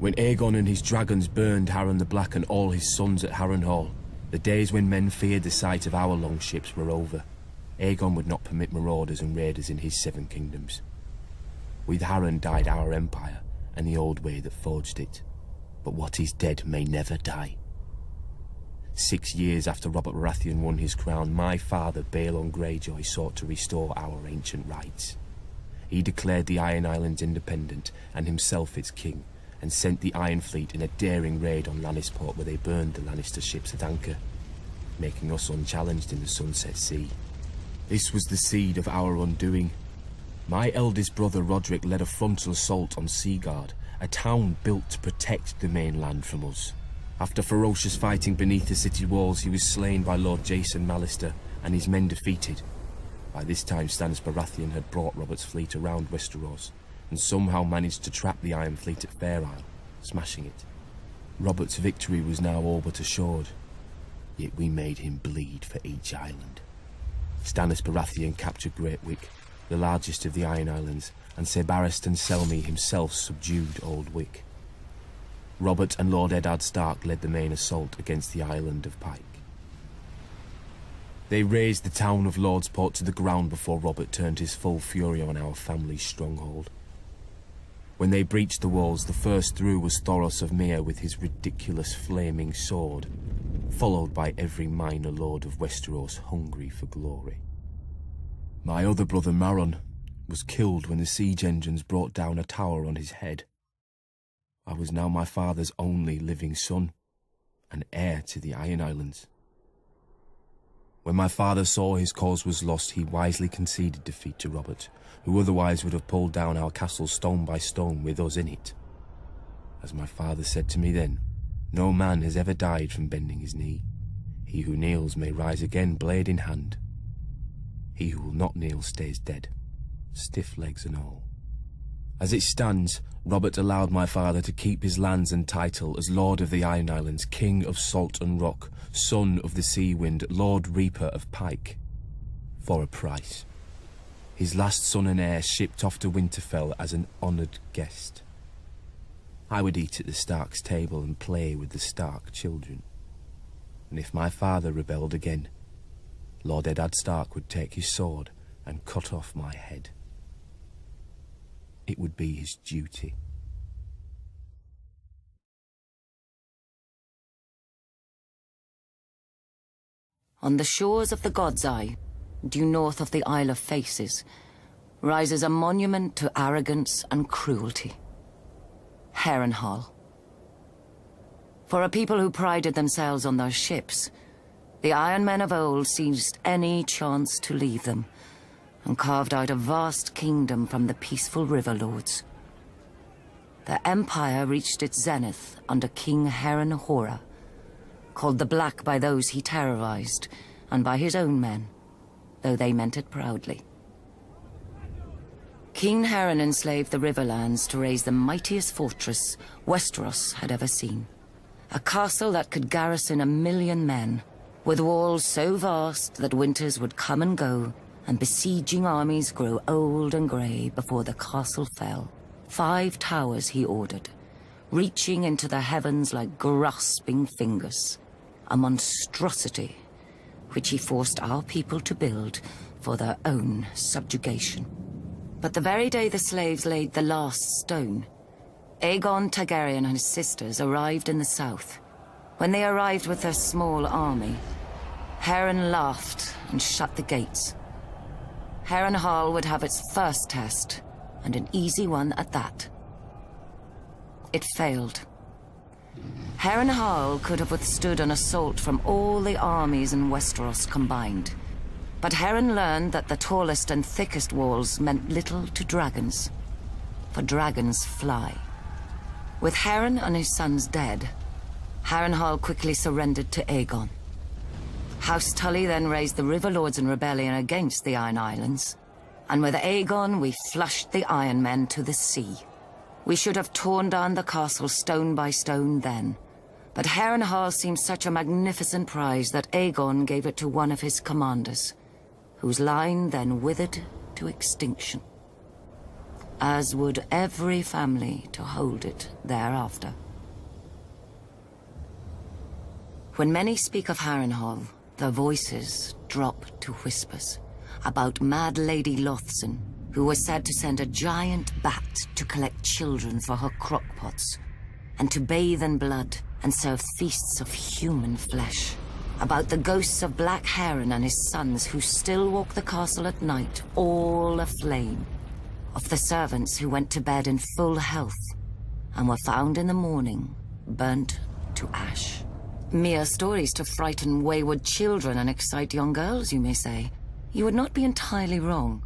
When Aegon and his dragons burned Harren the Black and all his sons at Harrenhal, the days when men feared the sight of our longships were over. Aegon would not permit marauders and raiders in his 7 kingdoms. With Harren died our empire and the old way that forged it. But what is dead may never die. 6 years after Robert Baratheon won his crown, my father, Balon Greyjoy, sought to restore our ancient rights. He declared the Iron Islands independent and himself its king, and sent the Iron Fleet in a daring raid on Lannisport where they burned the Lannister ships at anchor, making us unchallenged in the Sunset Sea. This was the seed of our undoing. My eldest brother Roderick led a frontal assault on Seaguard, a town built to protect the mainland from us. After ferocious fighting beneath the city walls, he was slain by Lord Jason Mallister and his men defeated. By this time, Stannis Baratheon had brought Robert's fleet around Westeros, and somehow managed to trap the Iron Fleet at Fair Isle, smashing it. Robert's victory was now all but assured, yet we made him bleed for each island. Stannis Baratheon captured Great Wick, the largest of the Iron Islands, and Ser Barristan Selmy himself subdued Old Wick. Robert and Lord Eddard Stark led the main assault against the island of Pike. They razed the town of Lordsport to the ground before Robert turned his full fury on our family's stronghold. When they breached the walls, the first through was Thoros of Myr with his ridiculous flaming sword, followed by every minor lord of Westeros hungry for glory. My other brother Maron was killed when the siege engines brought down a tower on his head. I was now my father's only living son, and heir to the Iron Islands. When my father saw his cause was lost, he wisely conceded defeat to Robert, who otherwise would have pulled down our castle stone by stone with us in it. As my father said to me then, no man has ever died from bending his knee. He who kneels may rise again, blade in hand. He who will not kneel stays dead, stiff legs and all. As it stands, Robert allowed my father to keep his lands and title as Lord of the Iron Islands, King of Salt and Rock, Son of the Sea Wind, Lord Reaper of Pike, for a price. His last son and heir shipped off to Winterfell as an honoured guest. I would eat at the Stark's table and play with the Stark children. And if my father rebelled again, Lord Eddard Stark would take his sword and cut off my head. It would be his duty. On the shores of the God's Eye, due north of the Isle of Faces, rises a monument to arrogance and cruelty. Harrenhal. For a people who prided themselves on their ships, the Iron Men of old seized any chance to leave them, and carved out a vast kingdom from the peaceful river lords. The empire reached its zenith under King Harren Hora, called the Black by those he terrorized, and by his own men, though they meant it proudly. King Harren enslaved the Riverlands to raise the mightiest fortress Westeros had ever seen. A castle that could garrison 1 million men, with walls so vast that winters would come and go, and besieging armies grow old and grey before the castle fell. 5 towers he ordered, reaching into the heavens like grasping fingers. A monstrosity which he forced our people to build for their own subjugation. But the very day the slaves laid the last stone, Aegon Targaryen and his sisters arrived in the south. When they arrived with their small army, Harren laughed and shut the gates. Harrenhal would have its first test, and an easy one at that. It failed. Harrenhal could have withstood an assault from all the armies in Westeros combined. But Harren learned that the tallest and thickest walls meant little to dragons, for dragons fly. With Harren and his sons dead, Harrenhal quickly surrendered to Aegon. House Tully then raised the River Lords in rebellion against the Iron Islands, and with Aegon we flushed the Iron Men to the sea. We should have torn down the castle stone by stone then, but Harrenhal seemed such a magnificent prize that Aegon gave it to one of his commanders, whose line then withered to extinction. as would every family to hold it thereafter. When many speak of Harrenhal, their voices drop to whispers about Mad Lady Lothson, who was said to send a giant bat to collect children for her crockpots, and to bathe in blood and serve feasts of human flesh. About the ghosts of Black Heron and his sons who still walk the castle at night, all aflame. Of the servants who went to bed in full health and were found in the morning, burnt to ash. Mere stories to frighten wayward children and excite young girls, you may say. You would not be entirely wrong.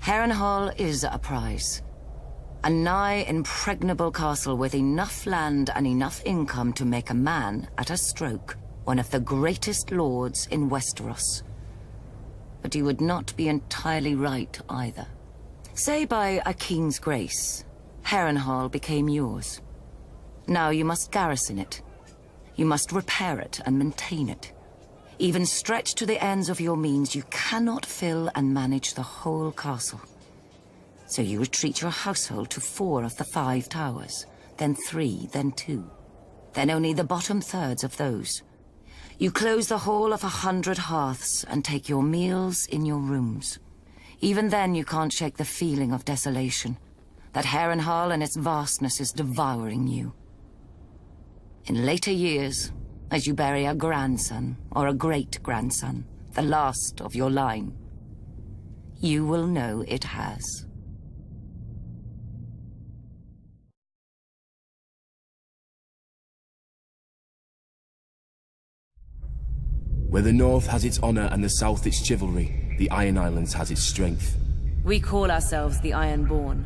Harrenhal is a prize. A nigh impregnable castle with enough land and enough income to make a man, at a stroke, one of the greatest lords in Westeros. But you would not be entirely right either. Say by a king's grace, Harrenhal became yours. Now you must garrison it. You must repair it and maintain it. Even stretched to the ends of your means, you cannot fill and manage the whole castle. So you retreat your household to 4 of the 5 towers, then 3, then 2, then only the bottom thirds of those. You close the hall of 100 hearths and take your meals in your rooms. Even then you can't shake the feeling of desolation, that Harrenhal and its vastness is devouring you. In later years, as you bury a grandson or a great-grandson, the last of your line, you will know it has. Where the North has its honor and the South its chivalry, the Iron Islands has its strength. We call ourselves the Ironborn,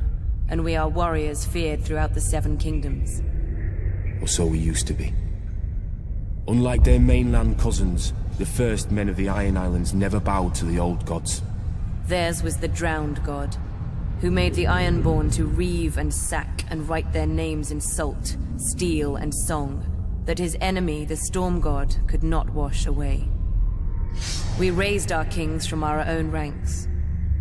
and we are warriors feared throughout the 7 kingdoms. Or so we used to be. Unlike their mainland cousins, the first men of the Iron Islands never bowed to the old gods. Theirs was the drowned god, who made the Ironborn to reave and sack and write their names in salt, steel, and song, that his enemy, the storm god, could not wash away. We raised our kings from our own ranks,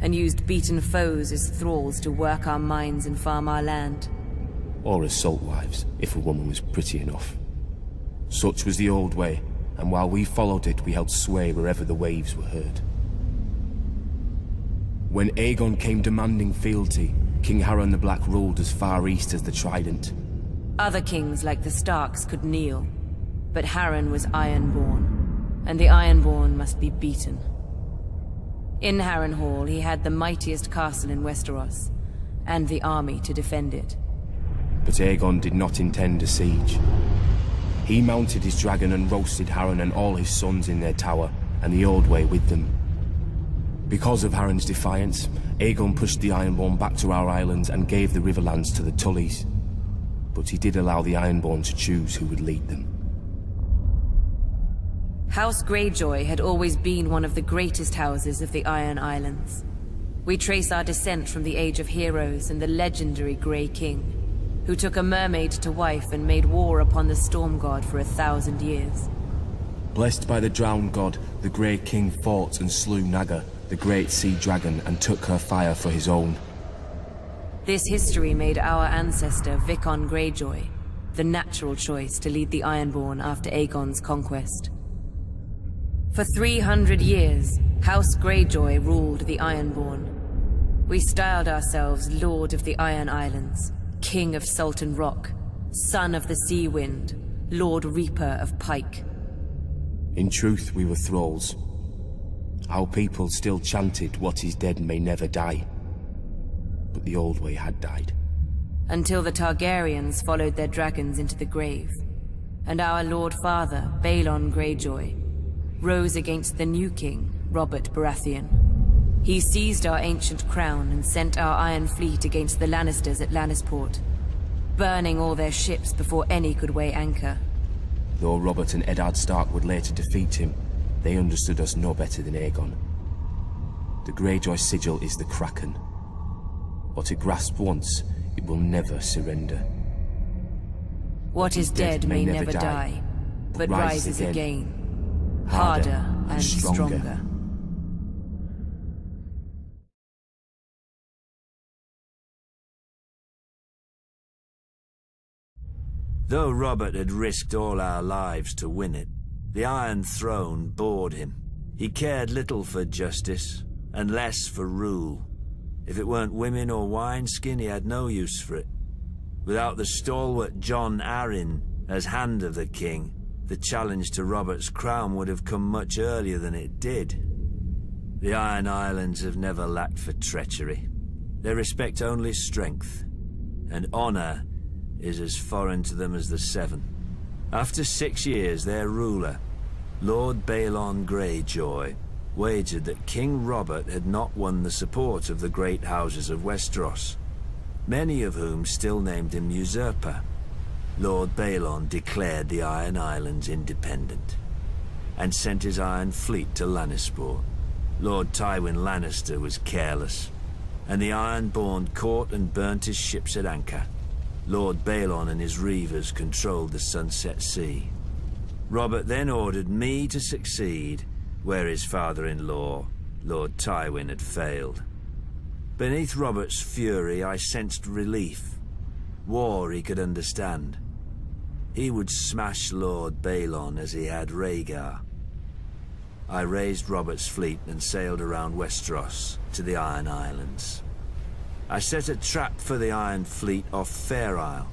and used beaten foes as thralls to work our mines and farm our land. Or as salt wives, if a woman was pretty enough. Such was the old way, and while we followed it, we held sway wherever the waves were heard. When Aegon came demanding fealty, King Harren the Black ruled as far east as the Trident. Other kings like the Starks could kneel, but Harren was Ironborn, and the Ironborn must be beaten. In Harrenhal, he had the mightiest castle in Westeros, and the army to defend it. But Aegon did not intend a siege. He mounted his dragon and roasted Harren and all his sons in their tower, and the Old Way with them. Because of Harren's defiance, Aegon pushed the Ironborn back to our islands and gave the Riverlands to the Tullys. But he did allow the Ironborn to choose who would lead them. House Greyjoy had always been one of the greatest houses of the Iron Islands. We trace our descent from the Age of Heroes and the legendary Grey King, who took a mermaid to wife and made war upon the Storm God for 1,000 years. Blessed by the Drowned God, the Grey King fought and slew Naga, the great sea dragon, and took her fire for his own. This history made our ancestor Vicon Greyjoy the natural choice to lead the Ironborn after Aegon's conquest. For 300 years, House Greyjoy ruled the Ironborn. We styled ourselves Lord of the Iron Islands, King of Salton Rock, Son of the Sea Wind, Lord Reaper of Pike. In truth, we were thralls. Our people still chanted, "What is dead may never die." But the Old Way had died. Until the Targaryens followed their dragons into the grave, and our Lord Father, Balon Greyjoy, rose against the new king, Robert Baratheon. He seized our ancient crown and sent our Iron Fleet against the Lannisters at Lannisport, burning all their ships before any could weigh anchor. Though Robert and Eddard Stark would later defeat him, they understood us no better than Aegon. The Greyjoy sigil is the Kraken. What it grasped once, it will never surrender. What is dead may never die, but rises again, harder and stronger. Though Robert had risked all our lives to win it, the Iron Throne bored him. He cared little for justice, and less for rule. If it weren't women or wineskin, he had no use for it. Without the stalwart John Arryn as Hand of the King, the challenge to Robert's crown would have come much earlier than it did. The Iron Islands have never lacked for treachery. They respect only strength, and honor is as foreign to them as the Seven. After 6 years, their ruler, Lord Balon Greyjoy, wagered that King Robert had not won the support of the great houses of Westeros, many of whom still named him usurper. Lord Balon declared the Iron Islands independent, and sent his Iron Fleet to Lannisport. Lord Tywin Lannister was careless, and the Ironborn caught and burnt his ships at anchor. Lord Balon and his reavers controlled the Sunset Sea. Robert then ordered me to succeed where his father-in-law, Lord Tywin, had failed. Beneath Robert's fury, I sensed relief. War he could understand. He would smash Lord Balon as he had Rhaegar. I raised Robert's fleet and sailed around Westeros to the Iron Islands. I set a trap for the Iron Fleet off Fair Isle.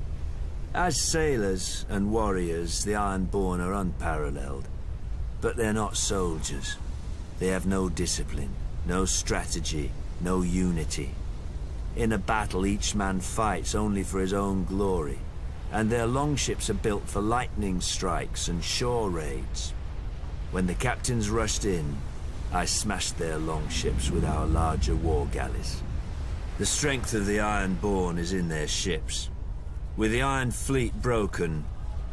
As sailors and warriors, the Ironborn are unparalleled. But they're not soldiers. They have no discipline, no strategy, no unity. In a battle, each man fights only for his own glory, and their longships are built for lightning strikes and shore raids. When the captains rushed in, I smashed their longships with our larger war galleys. The strength of the Ironborn is in their ships. With the Iron Fleet broken,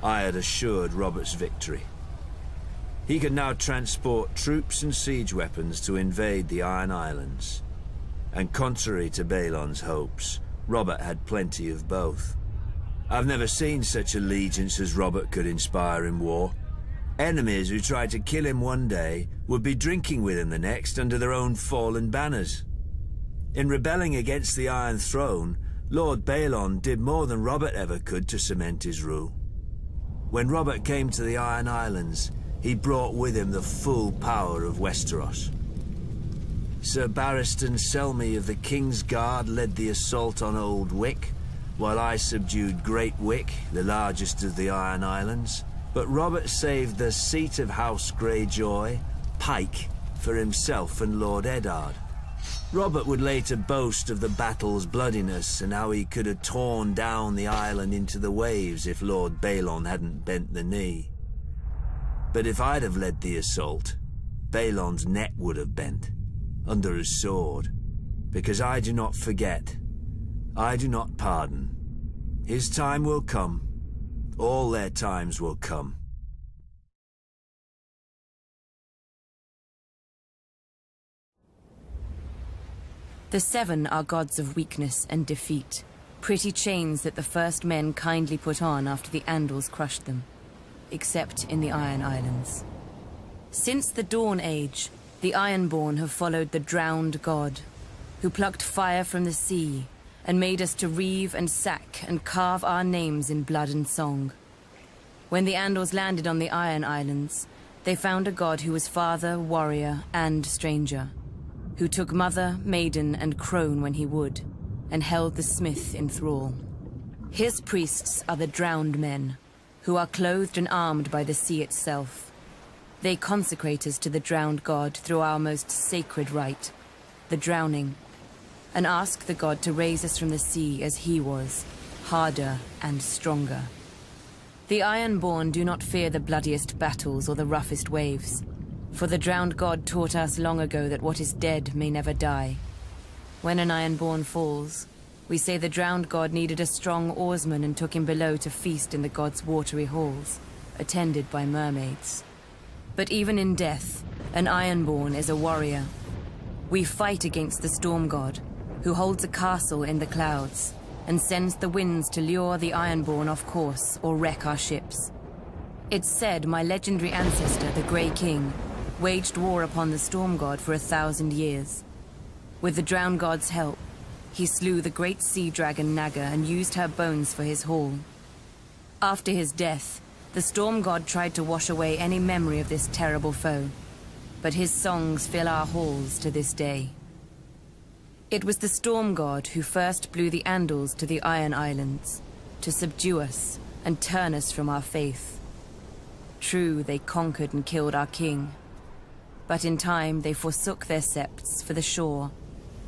I had assured Robert's victory. He could now transport troops and siege weapons to invade the Iron Islands. And contrary to Balon's hopes, Robert had plenty of both. I've never seen such allegiance as Robert could inspire in war. Enemies who tried to kill him one day would be drinking with him the next under their own fallen banners. In rebelling against the Iron Throne, Lord Balon did more than Robert ever could to cement his rule. When Robert came to the Iron Islands, he brought with him the full power of Westeros. Sir Barristan Selmy of the King's Guard led the assault on Old Wick, while I subdued Great Wick, the largest of the Iron Islands. But Robert saved the seat of House Greyjoy, Pike, for himself and Lord Eddard. Robert would later boast of the battle's bloodiness and how he could have torn down the island into the waves if Lord Balon hadn't bent the knee. But if I'd have led the assault, Balon's neck would have bent, under his sword. Because I do not forget, I do not pardon. His time will come. All their times will come. The Seven are gods of weakness and defeat, pretty chains that the first men kindly put on after the Andals crushed them, except in the Iron Islands. Since the Dawn Age, the Ironborn have followed the drowned god, who plucked fire from the sea and made us to reave and sack and carve our names in blood and song. When the Andals landed on the Iron Islands, they found a god who was father, warrior, and stranger, who took mother, maiden, and crone when he would, and held the smith in thrall. His priests are the drowned men, who are clothed and armed by the sea itself. They consecrate us to the drowned god through our most sacred rite, the drowning, and ask the god to raise us from the sea as he was, harder and stronger. The Ironborn do not fear the bloodiest battles or the roughest waves, for the drowned god taught us long ago that what is dead may never die. When an Ironborn falls, we say the drowned god needed a strong oarsman and took him below to feast in the god's watery halls, attended by mermaids. But even in death, an Ironborn is a warrior. We fight against the storm god, who holds a castle in the clouds, and sends the winds to lure the Ironborn off course or wreck our ships. It's said my legendary ancestor, the Grey King, waged war upon the storm god for 1,000 years. With the drowned god's help, he slew the great sea dragon Naga and used her bones for his hall. After his death, the storm god tried to wash away any memory of this terrible foe, but his songs fill our halls to this day. It was the storm god who first blew the Andals to the Iron Islands, to subdue us and turn us from our faith. True, they conquered and killed our king, but in time they forsook their septs for the shore,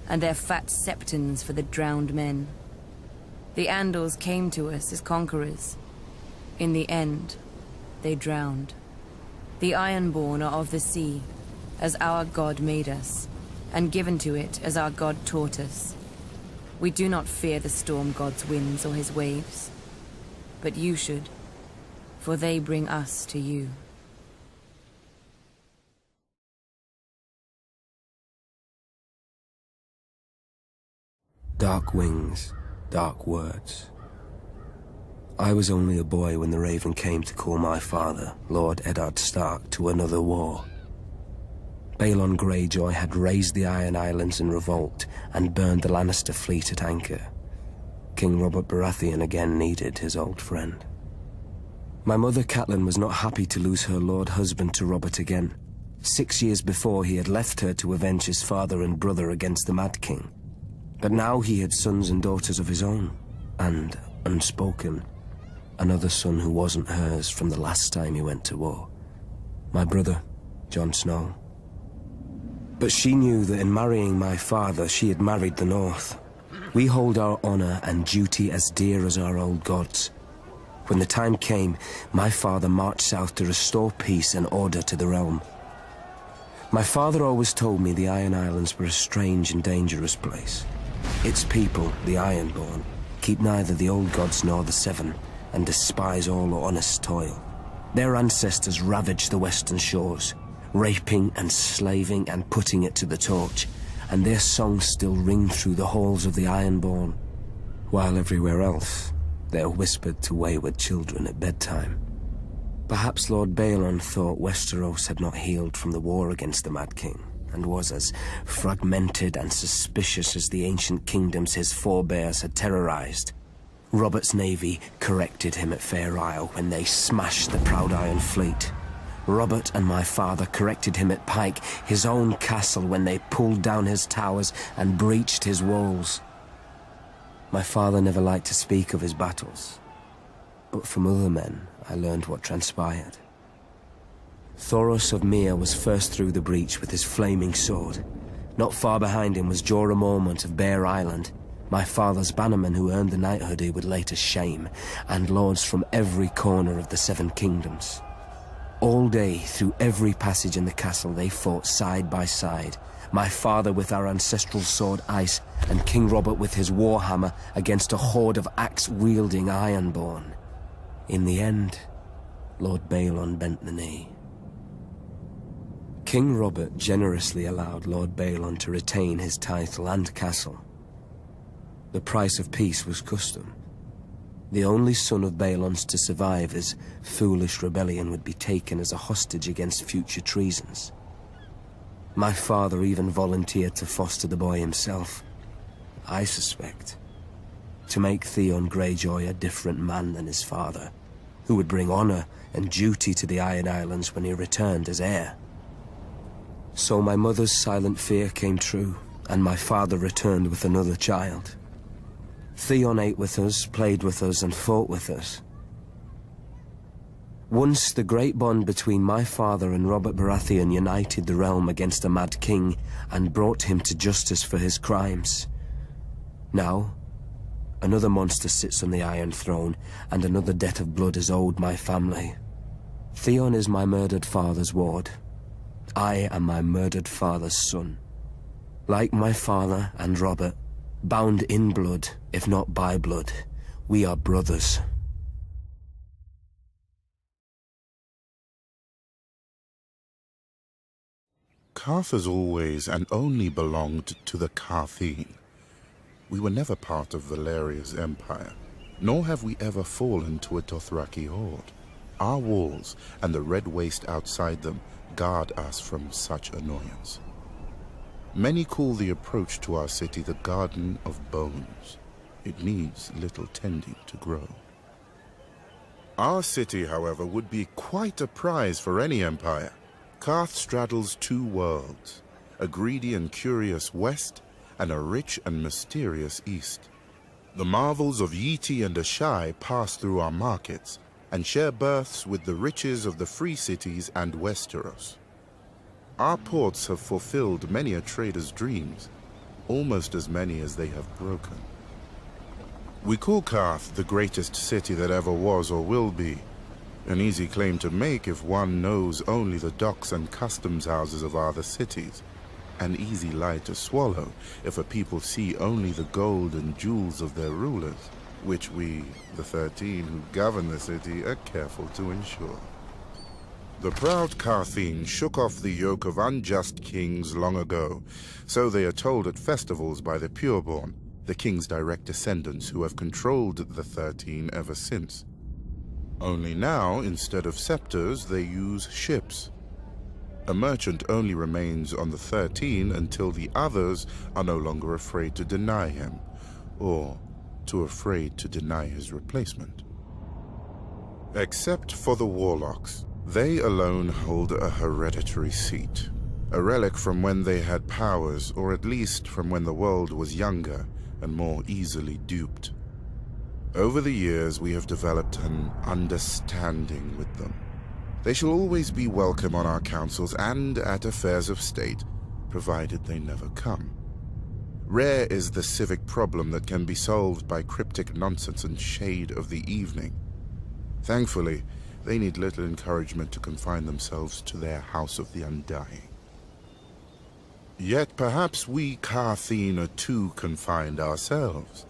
and their fat septons for the drowned men. The Andals came to us as conquerors. In the end, they drowned. The Ironborn are of the sea, as our god made us, and given to it as our god taught us. We do not fear the storm god's winds or his waves, but you should, for they bring us to you. Dark wings, dark words. I was only a boy when the Raven came to call my father, Lord Eddard Stark, to another war. Balon Greyjoy had razed the Iron Islands in revolt and burned the Lannister fleet at anchor. King Robert Baratheon again needed his old friend. My mother Catelyn was not happy to lose her lord husband to Robert again. 6 years before, he had left her to avenge his father and brother against the Mad King. But now he had sons and daughters of his own, and, unspoken, another son who wasn't hers from the last time he went to war. My brother, Jon Snow. But she knew that in marrying my father, she had married the North. We hold our honor and duty as dear as our old gods. When the time came, my father marched south to restore peace and order to the realm. My father always told me the Iron Islands were a strange and dangerous place. Its people, the Ironborn, keep neither the old gods nor the Seven, and despise all honest toil. Their ancestors ravaged the western shores, raping and slaving and putting it to the torch, and their songs still ring through the halls of the Ironborn, while everywhere else they're whispered to wayward children at bedtime. Perhaps Lord Balon thought Westeros had not healed from the war against the Mad King, and was as fragmented and suspicious as the ancient kingdoms his forebears had terrorized. Robert's navy corrected him at Fair Isle when they smashed the Proud Iron Fleet. Robert and my father corrected him at Pike, his own castle, when they pulled down his towers and breached his walls. My father never liked to speak of his battles, but from other men I learned what transpired. Thoros of Myr was first through the breach with his flaming sword. Not far behind him was Jorah Mormont of Bear Island, my father's bannerman who earned the knighthood he would later shame, and lords from every corner of the Seven Kingdoms. All day, through every passage in the castle, they fought side by side, my father with our ancestral sword Ice, and King Robert with his warhammer against a horde of axe-wielding Ironborn. In the end, Lord Balon bent the knee. King Robert generously allowed Lord Balon to retain his title and castle. The price of peace was custom. The only son of Balon's to survive his foolish rebellion would be taken as a hostage against future treasons. My father even volunteered to foster the boy himself, I suspect, to make Theon Greyjoy a different man than his father, who would bring honor and duty to the Iron Islands when he returned as heir. So my mother's silent fear came true, and my father returned with another child. Theon ate with us, played with us, and fought with us. Once the great bond between my father and Robert Baratheon united the realm against a mad king and brought him to justice for his crimes. Now, another monster sits on the Iron Throne, and another debt of blood is owed my family. Theon is my murdered father's ward. I am my murdered father's son. Like my father and Robert, bound in blood, if not by blood, we are brothers. Carth has always and only belonged to the Carthine. We were never part of Valeria's empire, nor have we ever fallen to a Dothraki horde. Our walls and the red waste outside them guard us from such annoyance. Many call the approach to our city the Garden of Bones. It needs little tending to grow. Our city, however, would be quite a prize for any empire. Karth straddles two worlds, a greedy and curious west, and a rich and mysterious east. The marvels of Yiti and Ashai pass through our markets, and share berths with the riches of the free cities and Westeros. Our ports have fulfilled many a trader's dreams, almost as many as they have broken. We call Karth the greatest city that ever was or will be. An easy claim to make if one knows only the docks and customs houses of other cities. An easy lie to swallow if a people see only the gold and jewels of their rulers, which we, the 13 who govern the city, are careful to ensure. The proud Kartheen shook off the yoke of unjust kings long ago, so they are told at festivals by the pureborn, the king's direct descendants who have controlled the 13 ever since. Only now, instead of scepters, they use ships. A merchant only remains on the 13 until the others are no longer afraid to deny him, or too afraid to deny his replacement. Except for the warlocks, they alone hold a hereditary seat, a relic from when they had powers, or at least from when the world was younger and more easily duped. Over the years, we have developed an understanding with them. They shall always be welcome on our councils and at affairs of state, provided they never come. Rare is the civic problem that can be solved by cryptic nonsense and shade of the evening. Thankfully, they need little encouragement to confine themselves to their House of the Undying. Yet perhaps we Kartheen are too confined ourselves.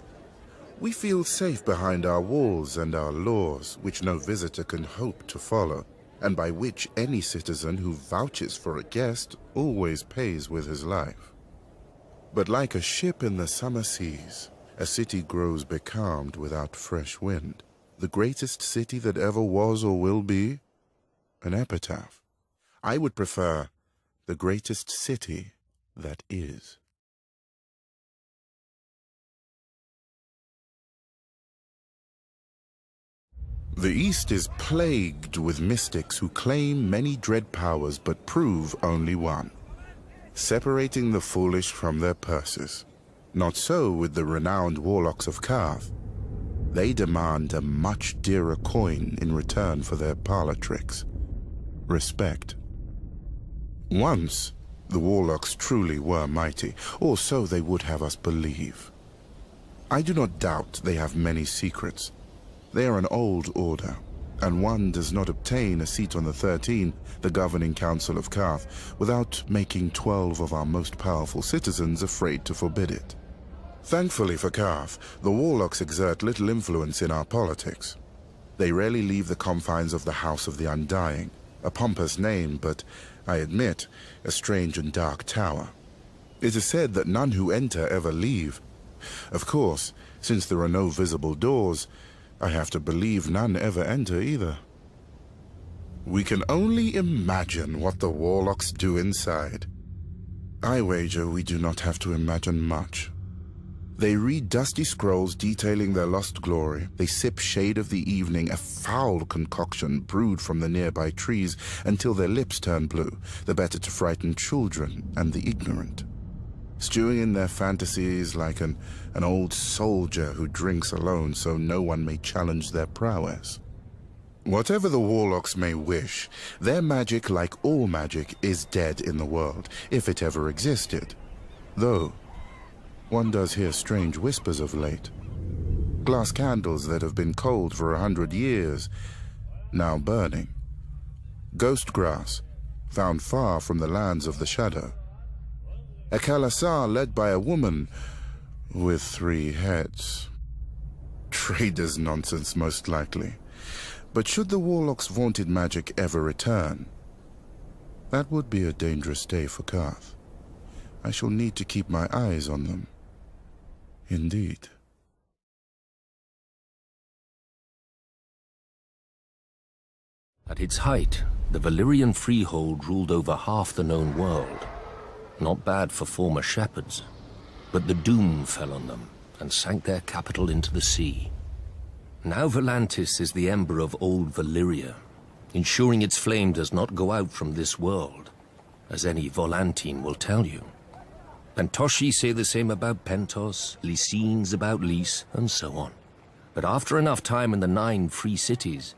We feel safe behind our walls and our laws, which no visitor can hope to follow, and by which any citizen who vouches for a guest always pays with his life. But like a ship in the summer seas, a city grows becalmed without fresh wind. The greatest city that ever was or will be? An epitaph. I would prefer the greatest city that is. The East is plagued with mystics who claim many dread powers but prove only one, separating the foolish from their purses. Not so with the renowned warlocks of Karth. They demand a much dearer coin in return for their parlor tricks: respect. Once, the warlocks truly were mighty, or so they would have us believe. I do not doubt they have many secrets. They are an old order, and one does not obtain a seat on the 13, the governing council of Karth, without making 12 of our most powerful citizens afraid to forbid it. Thankfully for Karth, the warlocks exert little influence in our politics. They rarely leave the confines of the House of the Undying, a pompous name, but, I admit, a strange and dark tower. It is said that none who enter ever leave. Of course, since there are no visible doors, I have to believe none ever enter either. We can only imagine what the warlocks do inside. I wager we do not have to imagine much. They read dusty scrolls detailing their lost glory. They sip shade of the evening, a foul concoction brewed from the nearby trees, until their lips turn blue, the better to frighten children and the ignorant. Stewing in their fantasies like an old soldier who drinks alone so no one may challenge their prowess. Whatever the warlocks may wish, their magic, like all magic, is dead in the world, if it ever existed. Though, one does hear strange whispers of late. Glass candles that have been cold for 100 years, now burning. Ghost grass, found far from the lands of the shadow. A Khalasar led by a woman with 3 heads. Trader's nonsense, most likely. But should the warlock's vaunted magic ever return, that would be a dangerous day for Karth. I shall need to keep my eyes on them. Indeed. At its height, the Valyrian freehold ruled over half the known world. Not bad for former shepherds, but the doom fell on them and sank their capital into the sea. Now Volantis is the ember of old Valyria, ensuring its flame does not go out from this world, as any Volantine will tell you. Pentoshi say the same about Pentos, Lycines about Lys, and so on. But after enough time in the 9 free cities,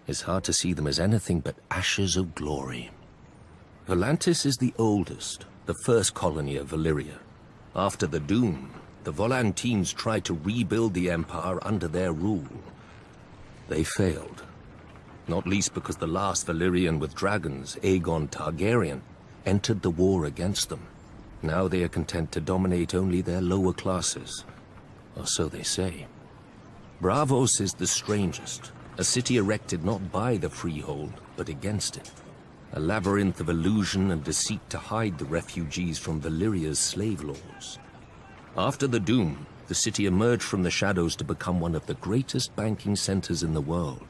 it's hard to see them as anything but ashes of glory. Volantis is the oldest, the first colony of Valyria. After the Doom, the Volantines tried to rebuild the Empire under their rule. They failed. Not least because the last Valyrian with dragons, Aegon Targaryen, entered the war against them. Now they are content to dominate only their lower classes, or so they say. Braavos is the strangest, a city erected not by the freehold, but against it. A labyrinth of illusion and deceit to hide the refugees from Valyria's slave lords. After the Doom, the city emerged from the shadows to become one of the greatest banking centers in the world.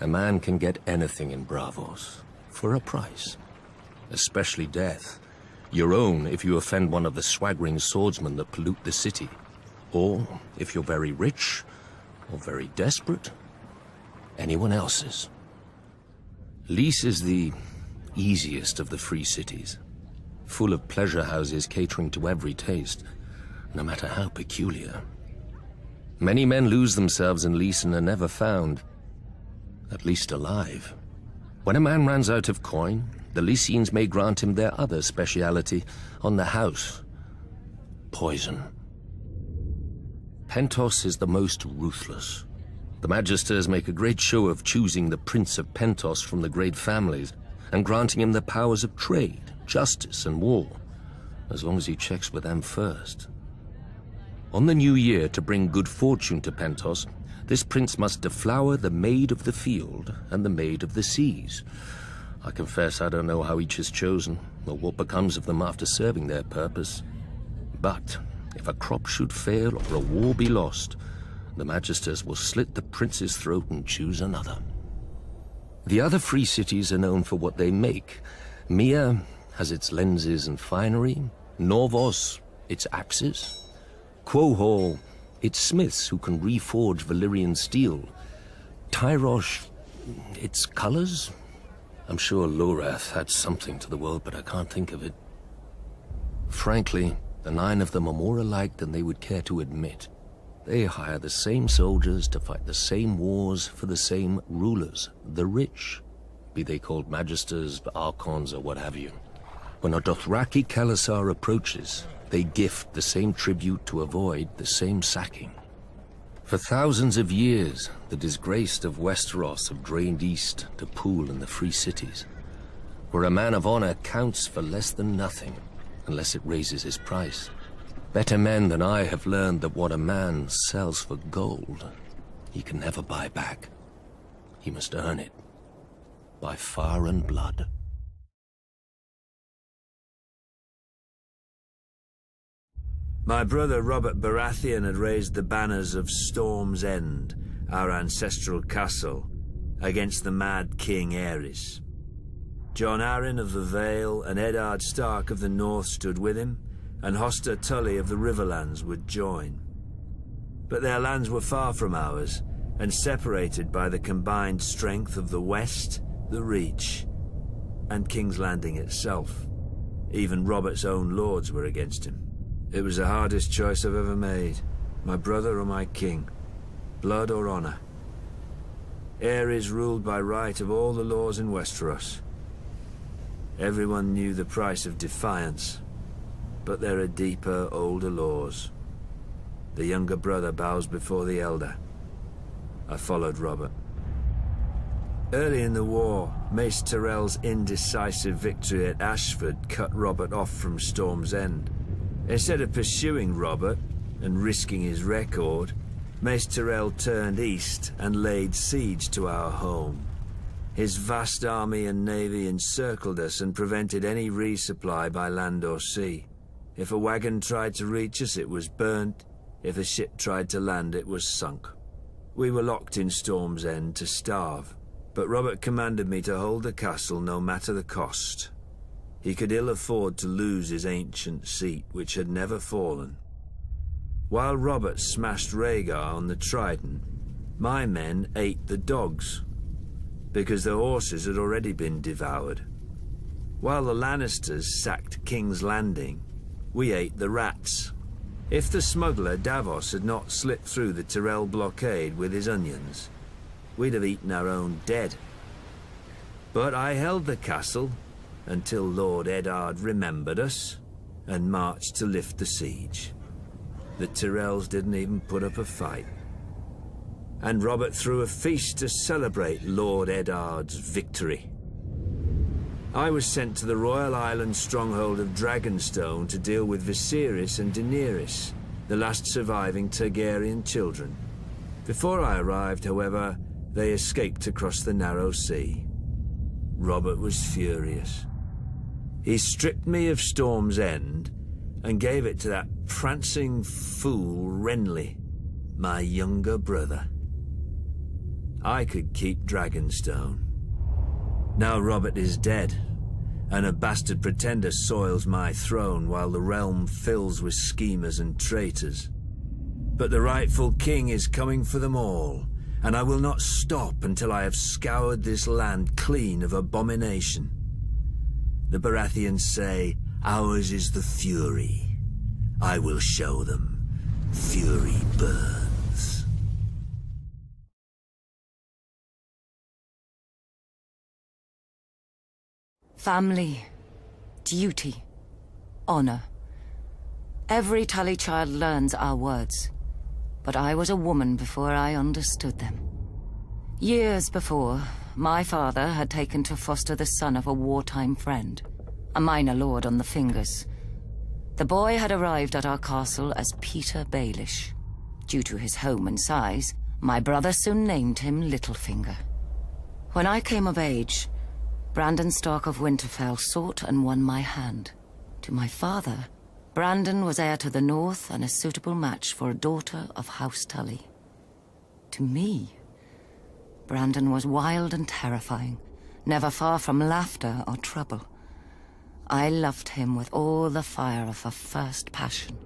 A man can get anything in Braavos, for a price. Especially death. Your own if you offend one of the swaggering swordsmen that pollute the city. Or, if you're very rich, or very desperate, anyone else's. Lys is the easiest of the free cities, full of pleasure houses catering to every taste, no matter how peculiar. Many men lose themselves in Lys and are never found, at least alive. When a man runs out of coin, the Lycines may grant him their other speciality on the house: poison. Pentos is the most ruthless. The Magisters make a great show of choosing the Prince of Pentos from the great families and granting him the powers of trade, justice, and war, as long as he checks with them first. On the new year, to bring good fortune to Pentos, this prince must deflower the Maid of the Field and the Maid of the Seas. I confess I don't know how each is chosen, or what becomes of them after serving their purpose. But if a crop should fail or a war be lost, the Magisters will slit the prince's throat and choose another. The other free cities are known for what they make. Mia has its lenses and finery, Norvos its axes, Quohor its smiths who can reforge Valyrian steel, Tyrosh its colors. I'm sure Lorath had something to the world, but I can't think of it. Frankly, the 9 of them are more alike than they would care to admit. They hire the same soldiers to fight the same wars for the same rulers, the rich, be they called Magisters, Archons, or what have you. When a Dothraki Khalasar approaches, they gift the same tribute to avoid the same sacking. For thousands of years, the disgraced of Westeros have drained east to pool in the free cities, where a man of honor counts for less than nothing, unless it raises his price. Better men than I have learned that what a man sells for gold, he can never buy back. He must earn it, by fire and blood. My brother Robert Baratheon had raised the banners of Storm's End, our ancestral castle, against the mad King Aerys. Jon Arryn of the Vale and Eddard Stark of the North stood with him, and Hoster Tully of the Riverlands would join. But their lands were far from ours, and separated by the combined strength of the West, the Reach, and King's Landing itself. Even Robert's own lords were against him. It was the hardest choice I've ever made. My brother or my king. Blood or honor. Aerys ruled by right of all the laws in Westeros. Everyone knew the price of defiance, but there are deeper, older laws. The younger brother bows before the elder. I followed Robert. Early in the war, Mace Tyrell's indecisive victory at Ashford cut Robert off from Storm's End. Instead of pursuing Robert and risking his record, Mace Tyrell turned east and laid siege to our home. His vast army and navy encircled us and prevented any resupply by land or sea. If a wagon tried to reach us, it was burnt. If a ship tried to land, it was sunk. We were locked in Storm's End to starve, but Robert commanded me to hold the castle no matter the cost. He could ill afford to lose his ancient seat, which had never fallen. While Robert smashed Rhaegar on the Trident, My men ate the dogs, because the horses had already been devoured. While the Lannisters sacked King's Landing, we ate the rats. If the smuggler Davos had not slipped through the Tyrell blockade with his onions, we'd have eaten our own dead. But I held the castle until Lord Eddard remembered us and marched to lift the siege. The Tyrells didn't even put up a fight. And Robert threw a feast to celebrate Lord Eddard's victory. I was sent to the Royal Island stronghold of Dragonstone to deal with Viserys and Daenerys, the last surviving Targaryen children. Before I arrived, however, they escaped across the narrow sea. Robert was furious. He stripped me of Storm's End and gave it to that prancing fool Renly, my younger brother. I could keep Dragonstone. Now Robert is dead, and a bastard pretender soils my throne while the realm fills with schemers and traitors. But the rightful king is coming for them all, and I will not stop until I have scoured this land clean of abomination. The Baratheons say, ours is the fury. I will show them. Fury burns. Family, duty, honor. Every Tully child learns our words, but I was a woman before I understood them. Years before, my father had taken to foster the son of a wartime friend, a minor lord on the Fingers. The boy had arrived at our castle as Peter Baelish. Due to his home and size, my brother soon named him Littlefinger. When I came of age, Brandon Stark of Winterfell sought and won my hand. To my father, Brandon was heir to the north and a suitable match for a daughter of House Tully. To me, Brandon was wild and terrifying, never far from laughter or trouble. I loved him with all the fire of a first passion,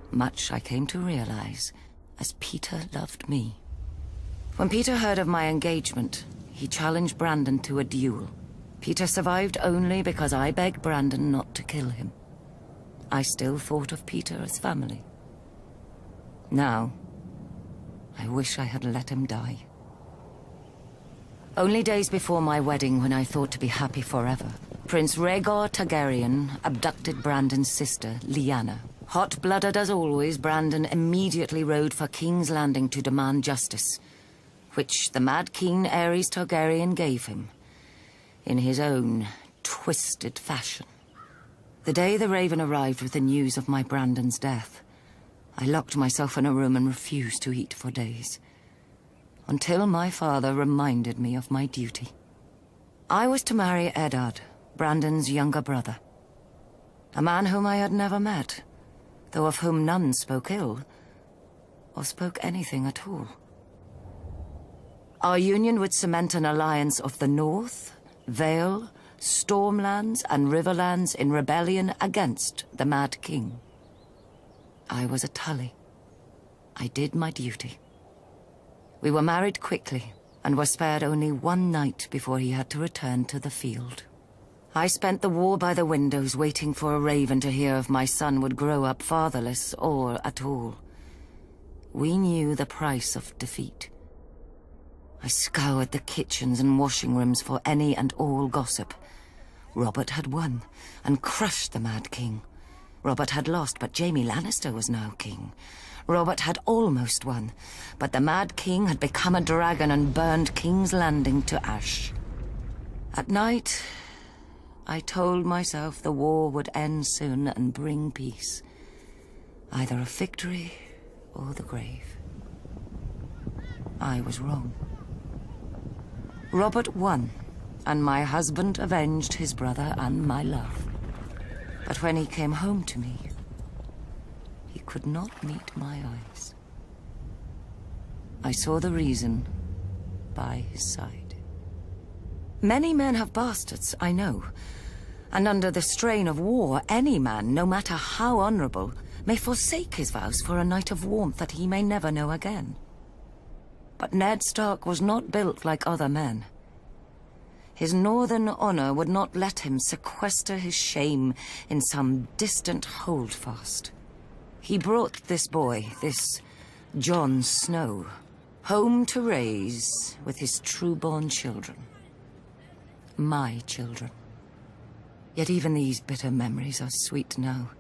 much I came to realize as Peter loved me. When Peter heard of my engagement, he challenged Brandon to a duel. Peter survived only because I begged Brandon not to kill him. I still thought of Peter as family. Now, I wish I had let him die. Only days before my wedding, when I thought to be happy forever, Prince Rhaegar Targaryen abducted Brandon's sister, Lyanna. Hot-blooded as always, Brandon immediately rode for King's Landing to demand justice, which the Mad King Aerys Targaryen gave him, in his own twisted fashion. The day the Raven arrived with the news of my Brandon's death, I locked myself in a room and refused to eat for days, until my father reminded me of my duty. I was to marry Eddard, Brandon's younger brother, a man whom I had never met, though of whom none spoke ill, or spoke anything at all. Our union would cement an alliance of the North, Vale, Stormlands, and Riverlands in rebellion against the Mad King. I was a Tully. I did my duty. We were married quickly, and were spared only one night before he had to return to the field. I spent the war by the windows waiting for a raven to hear if my son would grow up fatherless or at all. We knew the price of defeat. I scoured the kitchens and washing rooms for any and all gossip. Robert had won and crushed the Mad King. Robert had lost, but Jaime Lannister was now king. Robert had almost won, but the Mad King had become a dragon and burned King's Landing to ash. At night, I told myself the war would end soon and bring peace. Either a victory or the grave. I was wrong. Robert won, and my husband avenged his brother and my love. But when he came home to me, he could not meet my eyes. I saw the reason by his side. Many men have bastards, I know. And under the strain of war, any man, no matter how honorable, may forsake his vows for a night of warmth that he may never know again. But Ned Stark was not built like other men. His northern honor would not let him sequester his shame in some distant holdfast. He brought this boy, this Jon Snow, home to raise with his true-born children. My children. Yet even these bitter memories are sweet now.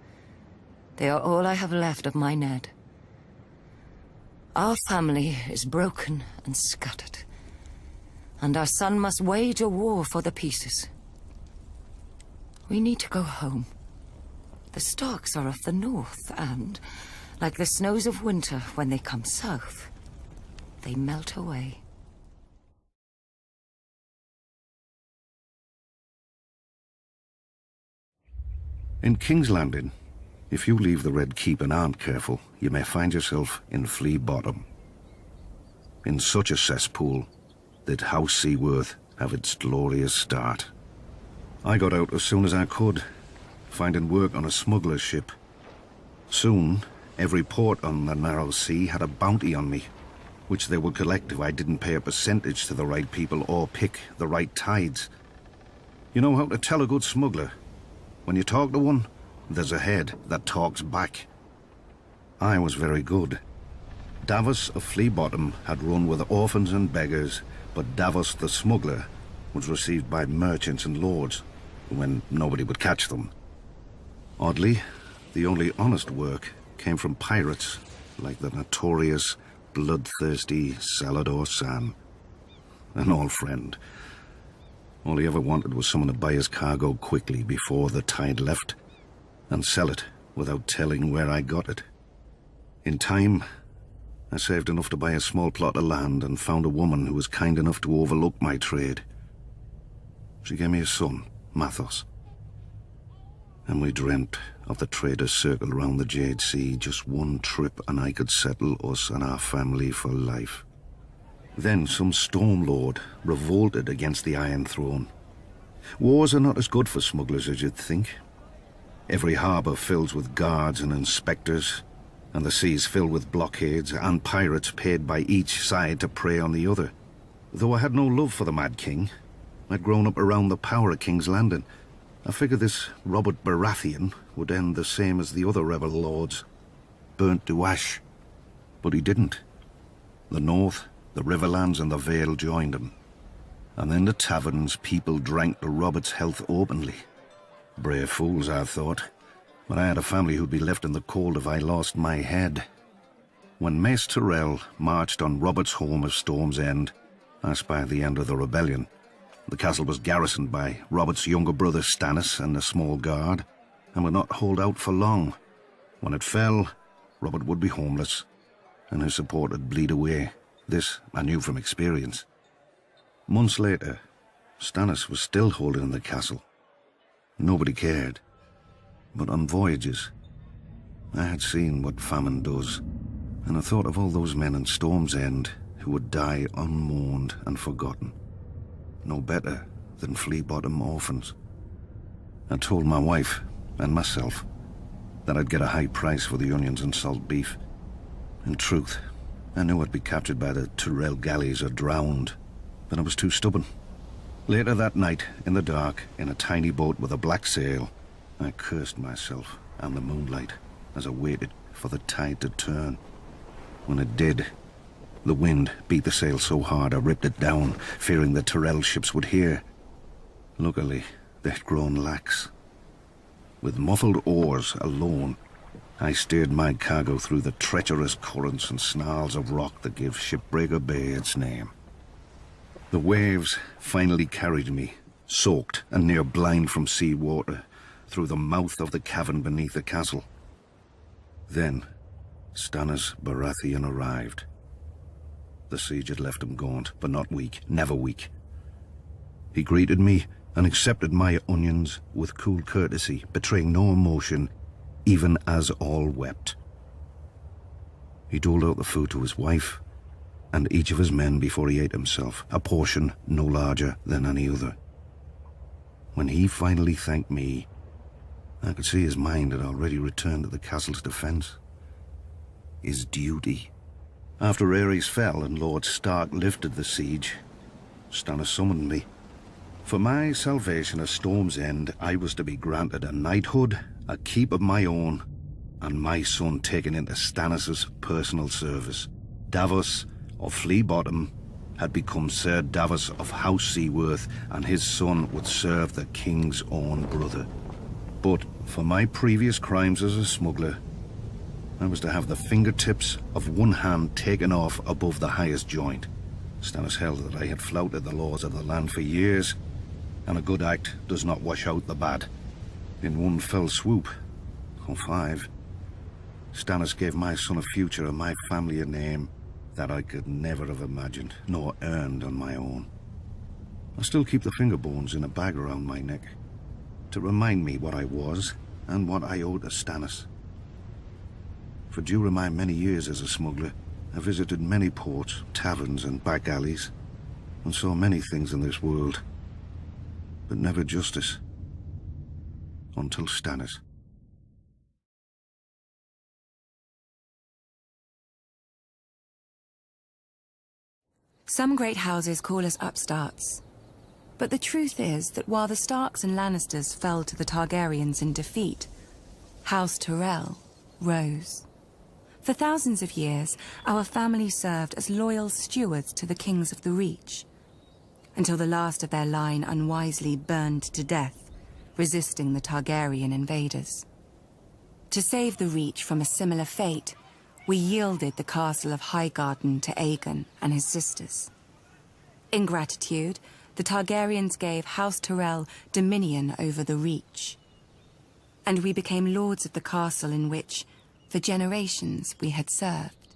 They are all I have left of my Ned. Our family is broken and scattered, and our son must wage a war for the pieces. We need to go home. The Starks are of the north, and, like the snows of winter when they come south, they melt away. In King's Landing, if you leave the Red Keep and aren't careful, you may find yourself in Flea Bottom. In such a cesspool did House Seaworth have its glorious start. I got out as soon as I could, finding work on a smuggler's ship. Soon, every port on the narrow sea had a bounty on me, which they would collect if I didn't pay a percentage to the right people or pick the right tides. You know how to tell a good smuggler? When you talk to one, there's a head that talks back. I was very good. Davos of Flea Bottom had run with orphans and beggars, but Davos the smuggler was received by merchants and lords, when nobody would catch them. Oddly, the only honest work came from pirates, like the notorious, bloodthirsty Salador San. An old friend. All he ever wanted was someone to buy his cargo quickly before the tide left, and sell it without telling where I got it. In time, I saved enough to buy a small plot of land and found a woman who was kind enough to overlook my trade. She gave me a son, Mathos. And we dreamt of the traders' circle around the Jade Sea, just one trip and I could settle us and our family for life. Then some Storm Lord revolted against the Iron Throne. Wars are not as good for smugglers as you'd think. Every harbour fills with guards and inspectors, and the seas filled with blockades and pirates paid by each side to prey on the other. Though I had no love for the Mad King, I'd grown up around the power of King's Landing. I figured this Robert Baratheon would end the same as the other rebel lords, burnt to ash. But he didn't. The North, the Riverlands and the Vale joined him. And in the taverns, people drank to Robert's health openly. Brave fools, I thought. But I had a family who'd be left in the cold if I lost my head. When Mace Tyrell marched on Robert's home of Storm's End, I spied the end of the rebellion. The castle was garrisoned by Robert's younger brother Stannis and a small guard, and would not hold out for long. When it fell, Robert would be homeless, and his support would bleed away. This I knew from experience. Months later, Stannis was still holding the castle. Nobody cared. But on voyages, I had seen what famine does, and I thought of all those men in Storm's End who would die unmourned and forgotten. No better than Flea Bottom orphans. I told my wife and myself that I'd get a high price for the onions and salt beef. In truth, I knew I'd be captured by the Tyrell galleys or drowned, but I was too stubborn. Later that night, in the dark, in a tiny boat with a black sail, I cursed myself and the moonlight as I waited for the tide to turn. When it did, the wind beat the sail so hard I ripped it down, fearing the Tyrell ships would hear. Luckily, they'd grown lax. With muffled oars alone, I steered my cargo through the treacherous currents and snarls of rock that give Shipbreaker Bay its name. The waves finally carried me, soaked and near blind from sea water, through the mouth of the cavern beneath the castle. Then, Stannis Baratheon arrived. The siege had left him gaunt, but not weak, never weak. He greeted me and accepted my onions with cool courtesy, betraying no emotion, even as all wept. He doled out the food to his wife and each of his men before he ate himself, a portion no larger than any other. When he finally thanked me, I could see his mind had already returned to the castle's defense. His duty After Ares fell and Lord Stark lifted the siege, Stannis summoned me. For my salvation at Storm's End, I was to be granted a knighthood, a keep of my own, and my son taken into Stannis's personal service. Davos of Flea Bottom had become Sir Davos of House Seaworth, and his son would serve the king's own brother. But for my previous crimes as a smuggler, I was to have the fingertips of one hand taken off above the highest joint. Stannis held that I had flouted the laws of the land for years, and a good act does not wash out the bad. In one fell swoop, or 5, Stannis gave my son a future and my family a name that I could never have imagined, nor earned on my own. I still keep the finger bones in a bag around my neck, to remind me what I was and what I owed to Stannis. For during my many years as a smuggler, I visited many ports, taverns and back alleys, and saw many things in this world, but never justice. Until Stannis. Some great houses call us upstarts. But the truth is that while the Starks and Lannisters fell to the Targaryens in defeat, House Tyrell rose. For thousands of years, our family served as loyal stewards to the kings of the Reach, until the last of their line unwisely burned to death, resisting the Targaryen invaders. To save the Reach from a similar fate, we yielded the castle of Highgarden to Aegon and his sisters. In gratitude, the Targaryens gave House Tyrell dominion over the Reach. And we became lords of the castle in which, for generations, we had served.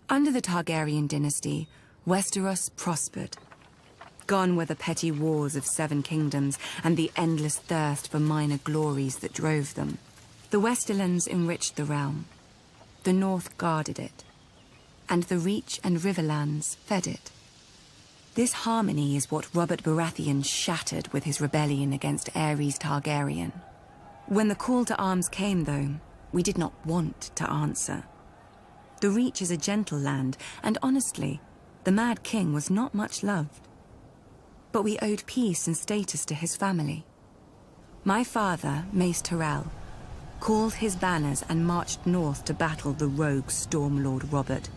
Under the Targaryen dynasty, Westeros prospered. Gone were the petty wars of 7 kingdoms and the endless thirst for minor glories that drove them. The Westerlands enriched the realm. The North guarded it. And the Reach and Riverlands fed it. This harmony is what Robert Baratheon shattered with his rebellion against Aerys Targaryen. When the call to arms came, though, we did not want to answer. The Reach is a gentle land, and honestly, the Mad King was not much loved. But we owed peace and status to his family. My father, Mace Tyrell, called his banners and marched north to battle the rogue Stormlord Robert,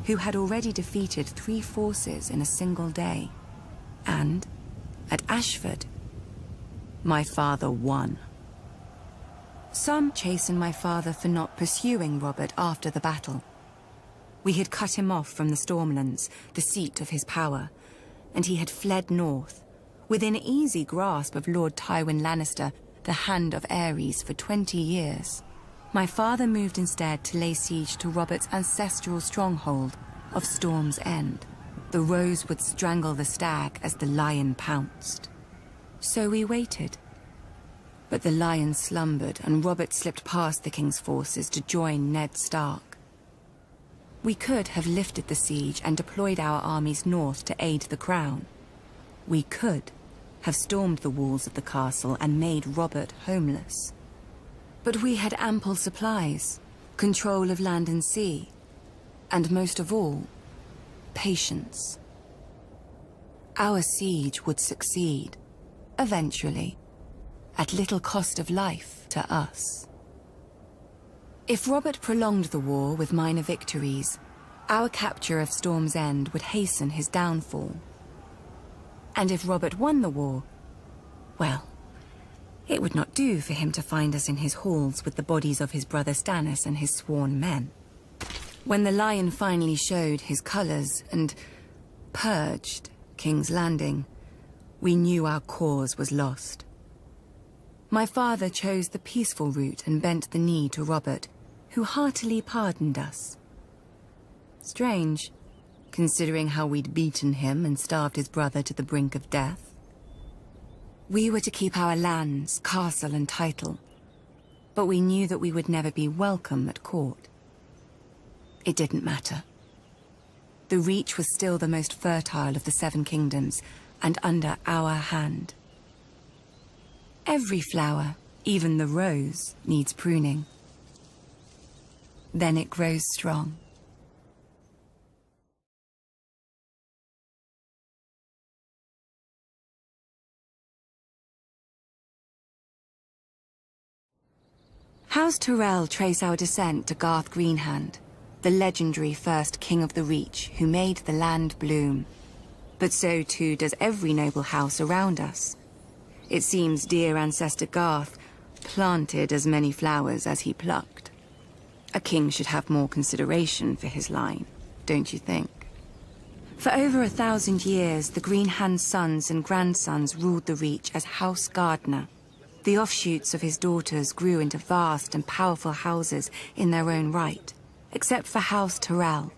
who had already defeated 3 forces in a single day. And, at Ashford, my father won. Some chastened my father for not pursuing Robert after the battle. We had cut him off from the Stormlands, the seat of his power, and he had fled north, within easy grasp of Lord Tywin Lannister, the Hand of Aerys, for 20 years. My father moved instead to lay siege to Robert's ancestral stronghold of Storm's End. The rose would strangle the stag as the lion pounced. So we waited. But the lion slumbered, and Robert slipped past the king's forces to join Ned Stark. We could have lifted the siege and deployed our armies north to aid the crown. We could have stormed the walls of the castle and made Robert homeless. But we had ample supplies, control of land and sea, and most of all, patience. Our siege would succeed, eventually, at little cost of life to us. If Robert prolonged the war with minor victories, our capture of Storm's End would hasten his downfall. And if Robert won the war, well, it would not do for him to find us in his halls with the bodies of his brother Stannis and his sworn men. When the lion finally showed his colors and purged King's Landing, we knew our cause was lost. My father chose the peaceful route and bent the knee to Robert, who heartily pardoned us. Strange, considering how we'd beaten him and starved his brother to the brink of death. We were to keep our lands, castle and title, but we knew that we would never be welcome at court. It didn't matter. The Reach was still the most fertile of the 7 kingdoms, and under our hand. Every flower, even the rose, needs pruning. Then it grows strong. House Tyrell trace our descent to Garth Greenhand, the legendary first king of the Reach who made the land bloom. But so too does every noble house around us. It seems dear ancestor Garth planted as many flowers as he plucked. A king should have more consideration for his line, don't you think? For over 1,000 years, the Greenhand sons and grandsons ruled the Reach as House Gardener. The offshoots of his daughters grew into vast and powerful houses in their own right, except for House Tyrell.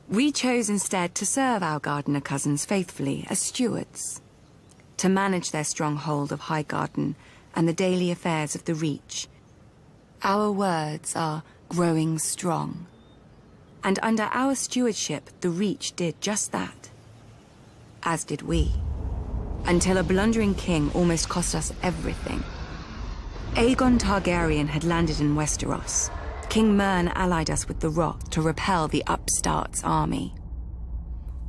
We chose instead to serve our Gardener cousins faithfully as stewards, to manage their stronghold of Highgarden and the daily affairs of the Reach. Our words are growing strong. And under our stewardship, the Reach did just that. As did we. Until a blundering king almost cost us everything. Aegon Targaryen had landed in Westeros. King Mern allied us with the Rock to repel the upstart's army.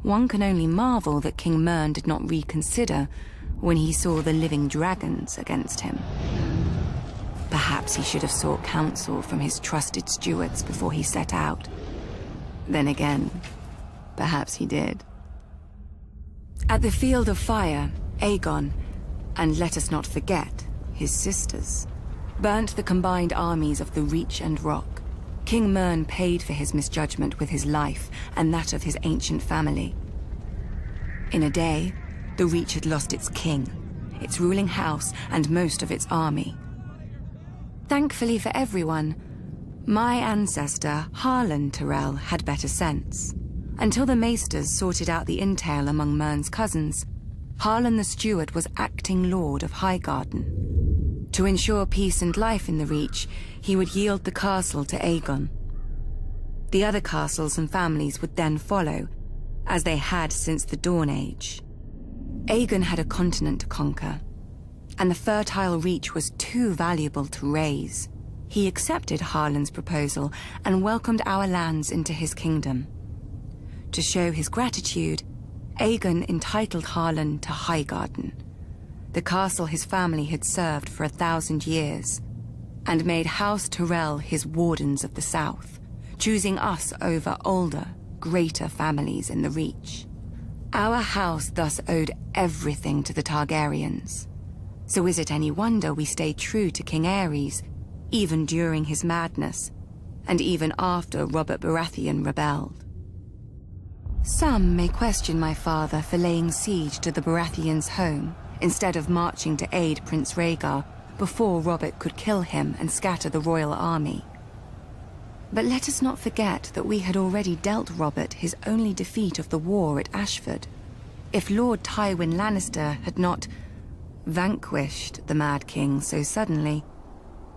One can only marvel that King Mern did not reconsider when he saw the living dragons against him. Perhaps he should have sought counsel from his trusted stewards before he set out. Then again, perhaps he did. At the Field of Fire, Aegon, and let us not forget, his sisters, burnt the combined armies of the Reach and Rock. King Mern paid for his misjudgment with his life and that of his ancient family. In a day, the Reach had lost its king, its ruling house, and most of its army. Thankfully for everyone, my ancestor, Harlan Tyrell, had better sense. Until the Maesters sorted out the intel among Mern's cousins, Harlan the Steward was acting Lord of Highgarden. To ensure peace and life in the Reach, he would yield the castle to Aegon. The other castles and families would then follow, as they had since the Dawn Age. Aegon had a continent to conquer, and the fertile Reach was too valuable to raise. He accepted Harlan's proposal and welcomed our lands into his kingdom. To show his gratitude, Aegon entitled Harlan to Highgarden, the castle his family had served for 1,000 years, and made House Tyrell his wardens of the south, choosing us over older, greater families in the Reach. Our house thus owed everything to the Targaryens. So is it any wonder we stayed true to King Aerys, even during his madness, and even after Robert Baratheon rebelled? Some may question my father for laying siege to the Baratheons' home, instead of marching to aid Prince Rhaegar before Robert could kill him and scatter the royal army. But let us not forget that we had already dealt Robert his only defeat of the war at Ashford. If Lord Tywin Lannister had not vanquished the Mad King so suddenly,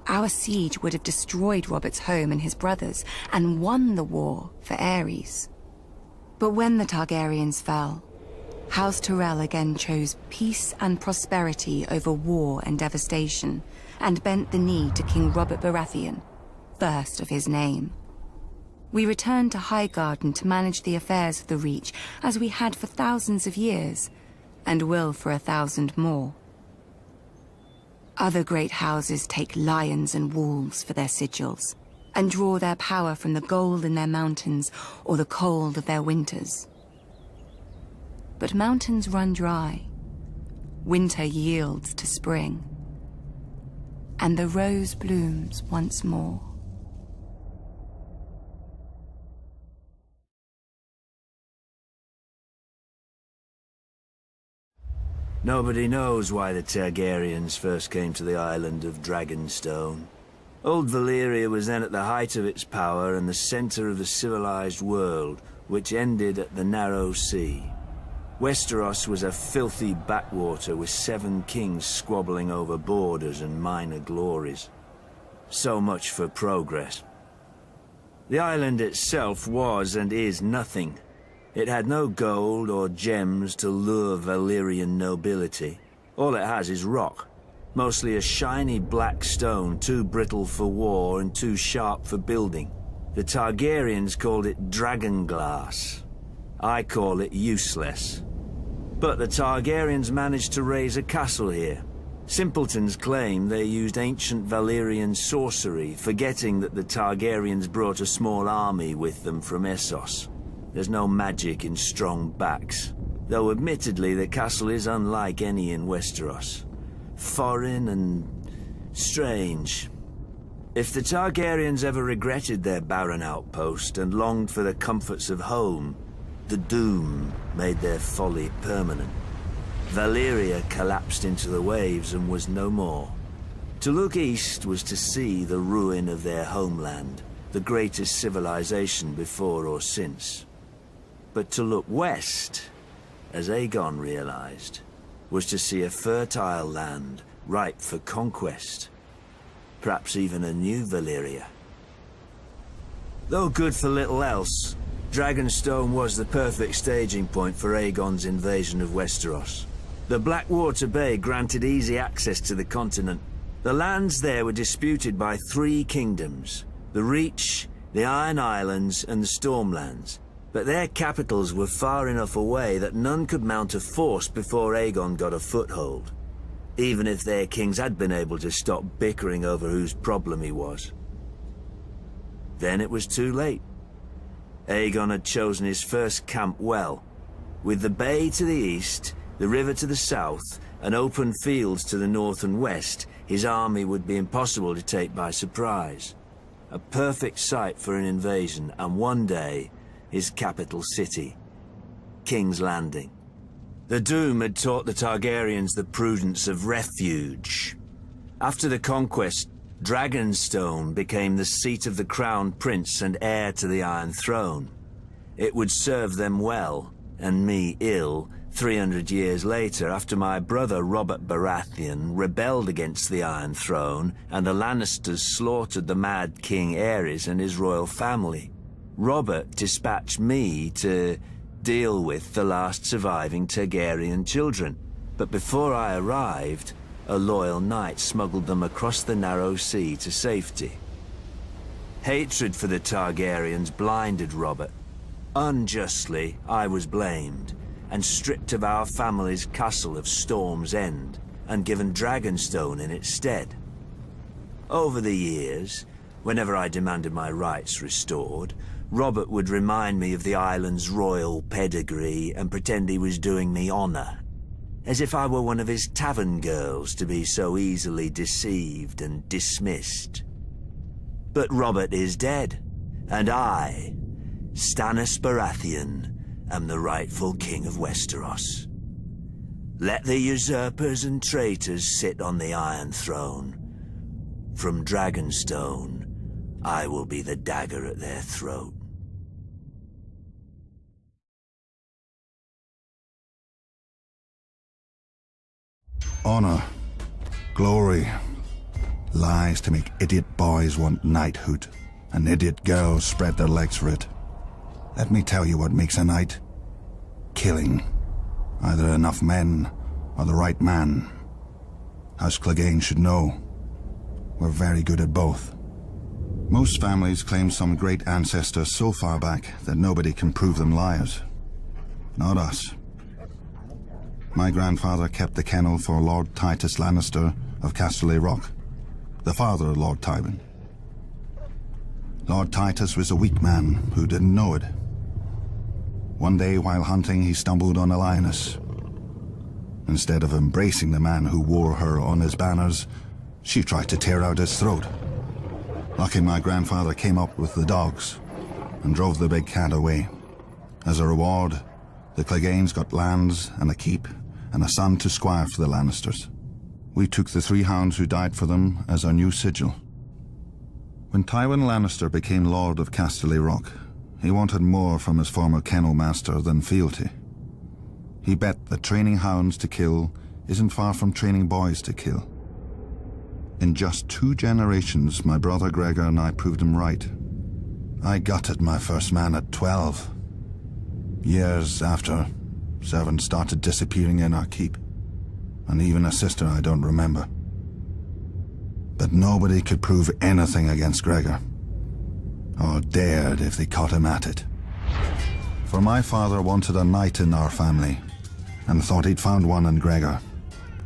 our siege would have destroyed Robert's home and his brothers, and won the war for Aerys. But when the Targaryens fell, House Tyrell again chose peace and prosperity over war and devastation, and bent the knee to King Robert Baratheon, first of his name. We returned to Highgarden to manage the affairs of the Reach, as we had for thousands of years, and will for 1,000 more. Other great houses take lions and wolves for their sigils, and draw their power from the gold in their mountains or the cold of their winters. But mountains run dry, winter yields to spring, and the rose blooms once more. Nobody knows why the Targaryens first came to the island of Dragonstone. Old Valyria was then at the height of its power and the center of the civilized world, which ended at the Narrow Sea. Westeros was a filthy backwater with 7 kings squabbling over borders and minor glories. So much for progress. The island itself was and is nothing. It had no gold or gems to lure Valyrian nobility. All it has is rock, mostly a shiny black stone too brittle for war and too sharp for building. The Targaryens called it dragon glass. I call it useless. But the Targaryens managed to raise a castle here, Simpletons claim they used ancient Valyrian sorcery, forgetting that the Targaryens brought a small army with them from Essos. There's no magic in strong backs, though admittedly the castle is unlike any in Westeros. Foreign and strange. If the Targaryens ever regretted their barren outpost and longed for the comforts of home, the doom made their folly permanent. Valyria collapsed into the waves and was no more. To look east was to see the ruin of their homeland, the greatest civilization before or since. But to look west, as Aegon realized, was to see a fertile land ripe for conquest. Perhaps even a new Valyria. Though good for little else, Dragonstone was the perfect staging point for Aegon's invasion of Westeros. The Blackwater Bay granted easy access to the continent. The lands there were disputed by 3 kingdoms: the Reach, the Iron Islands, and the Stormlands. But their capitals were far enough away that none could mount a force before Aegon got a foothold, even if their kings had been able to stop bickering over whose problem he was. Then it was too late. Aegon had chosen his first camp well, with the bay to the east, the river to the south, and open fields to the north and west. His army would be impossible to take by surprise. A perfect site for an invasion, and one day, his capital city, King's Landing. The Doom had taught the Targaryens the prudence of refuge. After the conquest, Dragonstone became the seat of the crown prince and heir to the Iron Throne. It would serve them well, and me ill, 300 years later, after my brother Robert Baratheon rebelled against the Iron Throne and the Lannisters slaughtered the Mad King Aerys and his royal family. Robert dispatched me to deal with the last surviving Targaryen children, but before I arrived, a loyal knight smuggled them across the narrow sea to safety. Hatred for the Targaryens blinded Robert. Unjustly, I was blamed, and stripped of our family's castle of Storm's End, and given Dragonstone in its stead. Over the years, whenever I demanded my rights restored, Robert would remind me of the island's royal pedigree and pretend he was doing me honor, as if I were one of his tavern girls to be so easily deceived and dismissed. But Robert is dead, and I, Stannis Baratheon, am the rightful king of Westeros. Let the usurpers and traitors sit on the Iron Throne. From Dragonstone, I will be the dagger at their throat. Honor, glory, lies to make idiot boys want knighthood, and idiot girls spread their legs for it. Let me tell you what makes a knight. Killing. Either enough men, or the right man. House Clegane should know. We're very good at both. Most families claim some great ancestor so far back that nobody can prove them liars. Not us. My grandfather kept the kennel for Lord Titus Lannister of Casterly Rock, the father of Lord Tywin. Lord Titus was a weak man who didn't know it. One day while hunting, he stumbled on a lioness. Instead of embracing the man who wore her on his banners, she tried to tear out his throat. Lucky my grandfather came up with the dogs and drove the big cat away. As a reward, the Cleganes got lands and a keep and a son to squire for the Lannisters. We took the 3 hounds who died for them as our new sigil. When Tywin Lannister became Lord of Casterly Rock, he wanted more from his former kennel master than fealty. He bet that training hounds to kill isn't far from training boys to kill. In just 2 generations, my brother Gregor and I proved him right. I gutted my first man at 12. Years after, servants started disappearing in our keep, and even a sister I don't remember. But nobody could prove anything against Gregor, or dared if they caught him at it. For my father wanted a knight in our family, and thought he'd found one in Gregor.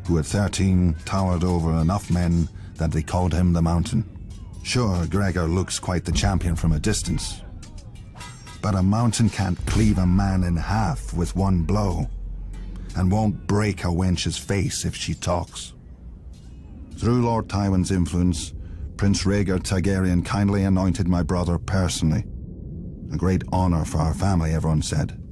who at 13 towered over enough men that they called him the Mountain. Sure, Gregor looks quite the champion from a distance, but a mountain can't cleave a man in half with one blow, and won't break a wench's face if she talks. Through Lord Tywin's influence, Prince Rhaegar Targaryen kindly anointed my brother personally. A great honor for our family, everyone said.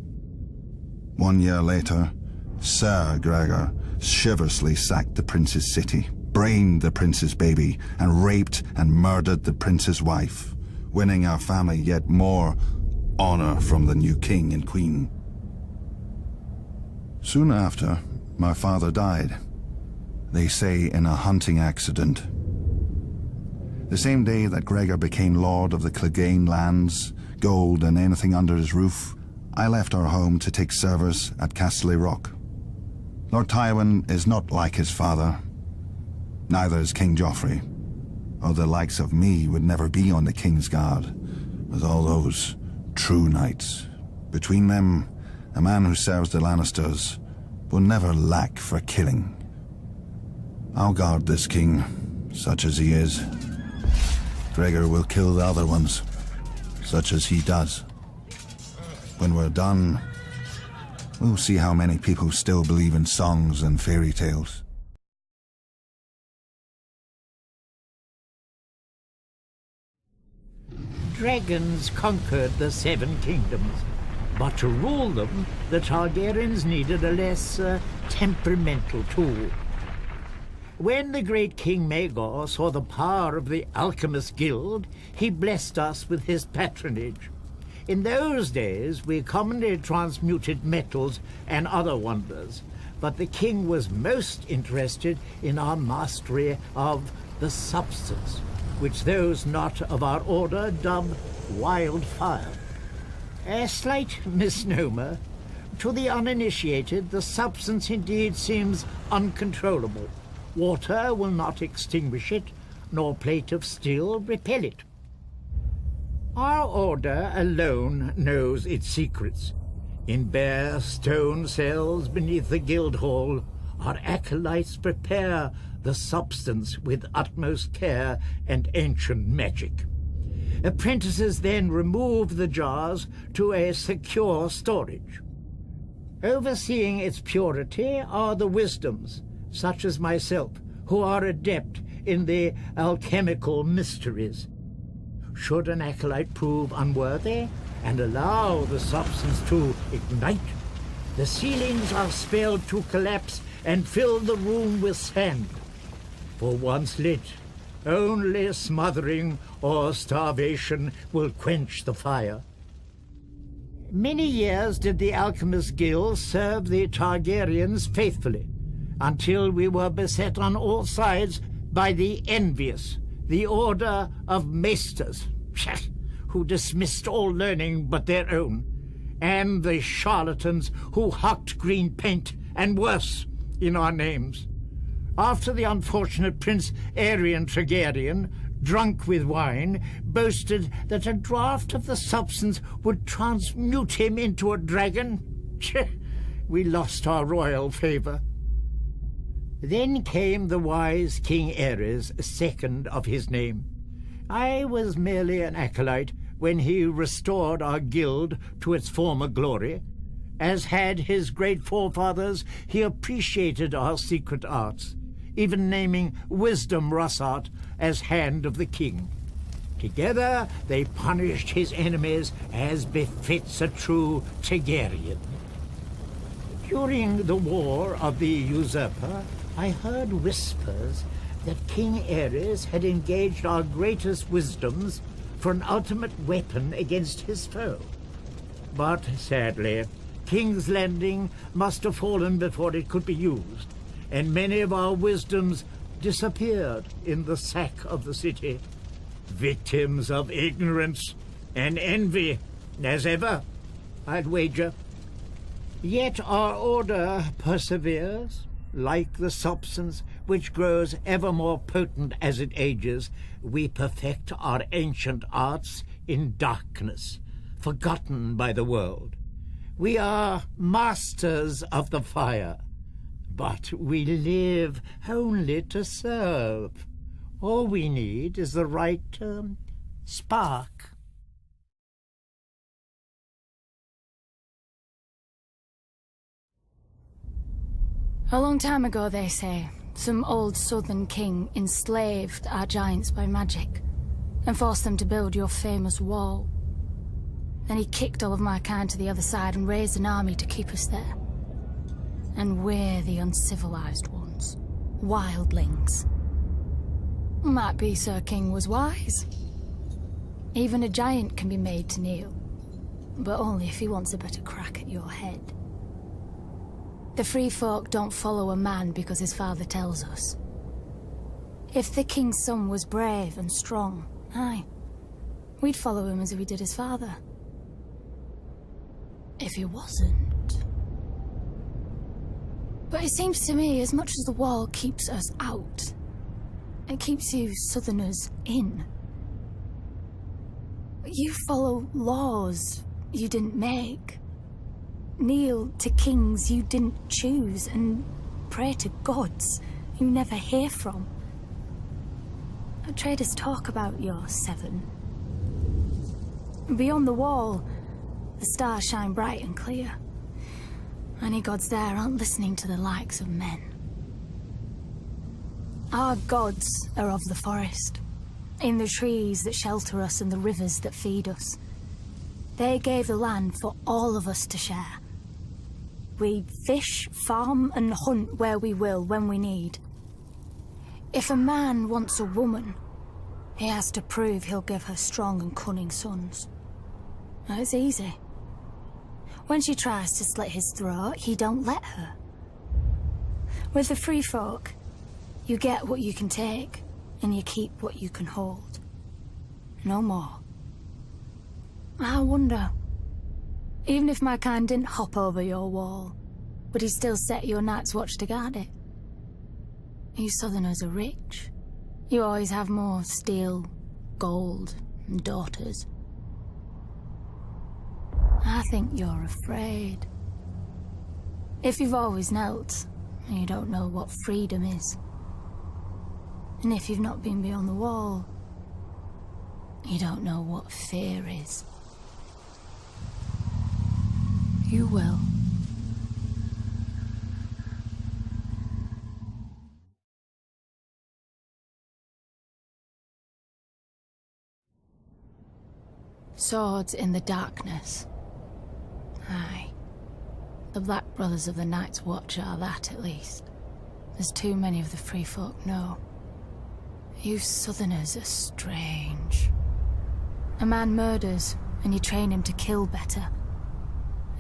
1 year later, Sir Gregor chivalrously sacked the prince's city, brained the prince's baby, and raped and murdered the prince's wife, winning our family yet more honor from the new king and queen. Soon after, my father died. They say in a hunting accident. The same day that Gregor became lord of the Clegane lands, gold and anything under his roof, I left our home to take service at Casterly Rock. Lord Tywin is not like his father. Neither is King Joffrey, or the likes of me would never be on the King's Guard, with all those true knights. Between them, a man who serves the Lannisters will never lack for killing. I'll guard this king, such as he is. Gregor will kill the other ones, such as he does. When we're done, we'll see how many people still believe in songs and fairy tales. Dragons conquered the Seven Kingdoms, but to rule them, the Targaryens needed a less temperamental tool. When the great King Maegor saw the power of the Alchemist Guild, he blessed us with his patronage. In those days, we commonly transmuted metals and other wonders, but the king was most interested in our mastery of the substance, which those not of our order dub wildfire. A slight misnomer. To the uninitiated, the substance indeed seems uncontrollable. Water will not extinguish it, nor plate of steel repel it. Our order alone knows its secrets. In bare stone cells beneath the guild hall, our acolytes prepare the substance with utmost care and ancient magic. Apprentices then remove the jars to a secure storage. Overseeing its purity are the wisdoms, such as myself, who are adept in the alchemical mysteries. Should an acolyte prove unworthy and allow the substance to ignite, the ceilings are spelled to collapse and fill the room with sand. For once lit, only smothering or starvation will quench the fire. Many years did the Alchemist Guild serve the Targaryens faithfully, until we were beset on all sides by the envious, the Order of Maesters, who dismissed all learning but their own, and the charlatans who hucked green paint and worse in our names. After the unfortunate Prince Aerion Targaryen, drunk with wine, boasted that a draught of the substance would transmute him into a dragon, we lost our royal favor. Then came the wise King Aerys, second of his name. I was merely an acolyte when he restored our guild to its former glory. As had his great forefathers, he appreciated our secret arts, even naming Wisdom Rossart as Hand of the King. Together they punished his enemies as befits a true Targaryen. During the War of the Usurper, I heard whispers that King Aerys had engaged our greatest wisdoms for an ultimate weapon against his foe. But sadly, King's Landing must have fallen before it could be used, and many of our wisdoms disappeared in the sack of the city, victims of ignorance and envy, as ever, I'd wager. Yet our order perseveres. Like the substance, which grows ever more potent as it ages, we perfect our ancient arts in darkness, forgotten by the world. We are masters of the fire, But we live only to serve. All we need is the right spark. A long time ago, they say, some old southern king enslaved our giants by magic and forced them to build your famous wall. Then he kicked all of my kind to the other side and raised an army to keep us there. And we're the uncivilized ones. Wildlings. Might be Sir King was wise. Even a giant can be made to kneel. But only if he wants a better crack at your head. The free folk don't follow a man because his father tells us. If the king's son was brave and strong, aye, we'd follow him as we did his father. If he wasn't... But it seems to me, as much as the wall keeps us out, it keeps you southerners in. You follow laws you didn't make. Kneel to kings you didn't choose, and pray to gods you never hear from. Traders talk about your seven. Beyond the wall, the stars shine bright and clear. Any gods there aren't listening to the likes of men. Our gods are of the forest, in the trees that shelter us and the rivers that feed us. They gave the land for all of us to share. We fish, farm, and hunt where we will, when we need. If a man wants a woman, he has to prove he'll give her strong and cunning sons. It's easy. When she tries to slit his throat, he don't let her. With the free folk, you get what you can take, and you keep what you can hold. No more. I wonder, even if my kind didn't hop over your wall, would he still set your night's watch to guard it? You southerners are rich. You always have more steel, gold, and daughters. I think you're afraid. If you've always knelt, you don't know what freedom is. And if you've not been beyond the wall, you don't know what fear is. You will. Swords in the darkness. Aye. The Black Brothers of the Night's Watch are that, at least. As too many of the free folk know. You southerners are strange. A man murders, and you train him to kill better.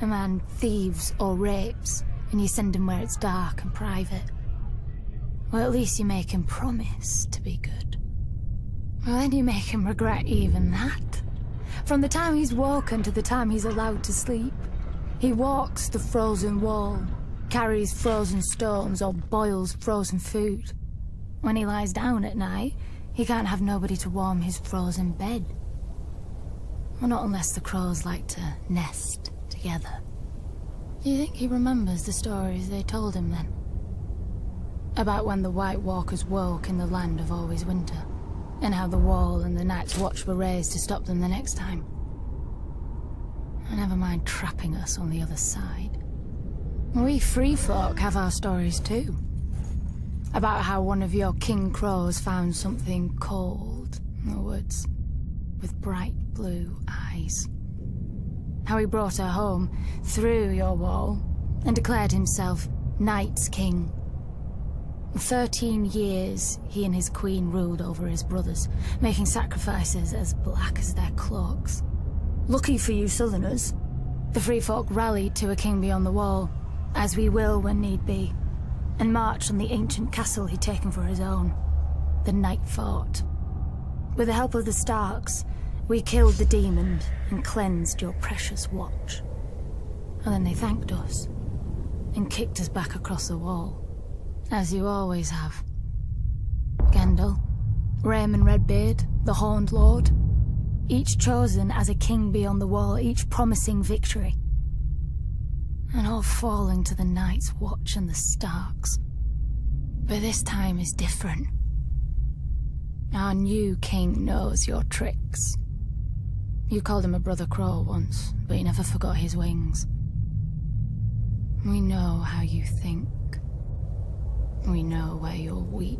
A man thieves or rapes, and you send him where it's dark and private. Well, at least you make him promise to be good. Well, then you make him regret even that. From the time he's woken to the time he's allowed to sleep, he walks the frozen wall, carries frozen stones, or boils frozen food. When he lies down at night, he can't have nobody to warm his frozen bed. Well, not unless the crows like to nest together. Do you think he remembers the stories they told him then? About when the White Walkers woke in the land of always winter, and how the wall and the Night's Watch were raised to stop them the next time. Never mind trapping us on the other side. We free folk have our stories too. About how one of your king crows found something cold in the woods, with bright blue eyes. How he brought her home, through your wall, and declared himself Night's King. 13 years he and his queen ruled over his brothers, making sacrifices as black as their cloaks. Lucky for you southerners, the free folk rallied to a king beyond the wall, as we will when need be, and marched on the ancient castle he'd taken for his own, the Night Fort. With the help of the Starks, we killed the demon and cleansed your precious watch. And then they thanked us, and kicked us back across the wall, as you always have. Gendel, Raymond Redbeard, the Horned Lord, each chosen as a king beyond the wall, each promising victory. and all falling to the Night's Watch and the Starks. But this time is different. Our new king knows your tricks. You called him a brother crow once, but he never forgot his wings. We know how you think. We know where you're weak.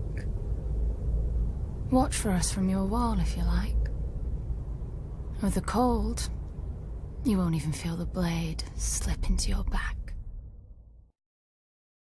Watch for us from your wall if you like. With the cold, you won't even feel the blade slip into your back.